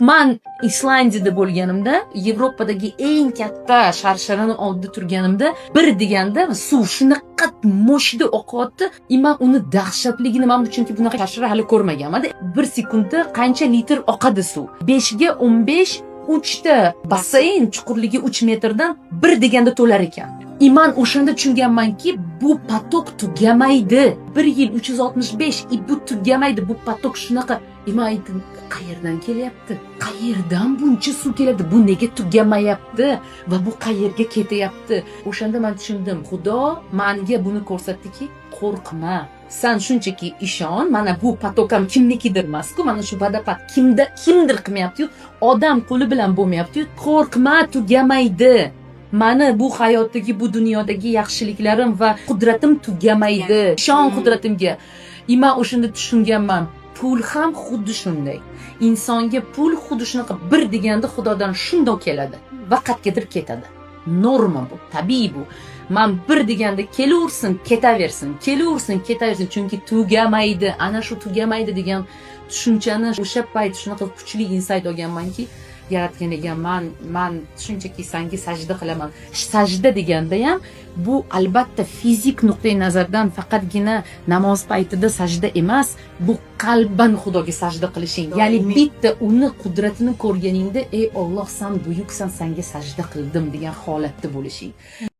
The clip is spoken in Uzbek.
man Islandiyada bo'lganimda, Yevropadagi eng katta sharsharani oldida turganimda, bir deganda suv shunaqa moshida oqyapti. Men uni dahshatligini, men chunki bunaqa sharshara hali ko'rmaganman. Bir sekundda qancha litr oqadi suv? 5 ga 15 uchta basseyn chuqurligi 3 metrdan bir deganda to'lar ekan. Man o'shanda tushunganmanki, bu patok tugamaydi. 1 yil 365 bu tugamaydi. Bu patok shunaqa. Man aytdim, qayerdan kelyapti? Qayerdan buncha suv keladi? Bu nega tugamayapti va bu qayerga ketyapti? O'shanda men tushundim. Xudo menga buni ko'rsatdiki, qo'rqma. Sen shunchaki ishon, mana bu patok ham kimnikidir emas-ku, mana shu vodopad kimdir qilmayapti-yu, odam qo'li bilan bo'lmayapti-yu. Qo'rqma, tugamaydi. Mani bu hayotdagi, bu dunyodagi yaxshiliklarim va qudratim tugamaydi. Ishon qudratimga. Men o'shanda tushunganman. Pul ham xuddi shunday. Insonga pul xuddi shunaqa bir deganda Xudodan shundoq keladi va qayergadir ketadi. Norma bu, tabiiy bu. Men bir deganda kelaversin, ketaversin, kelaversin, ketaversin, chunki tugamaydi. Ana shu tugamaydi degan tushunchani o'sha payt shunaqa kuchli insight olganmanki, yaratgan ekan, men shunchaki senga sajda qilaman. Sajda deganda ham bu albatta fizik nuqtai nazardan faqatgina namoz paytida sajda emas, bu qalban Xudoga sajda qilishing. Ya'ni bitta uni qudratini ko'rganingda, ey Alloh, sen buyuksan, senga sajda qildim degan holatda bo'lishing.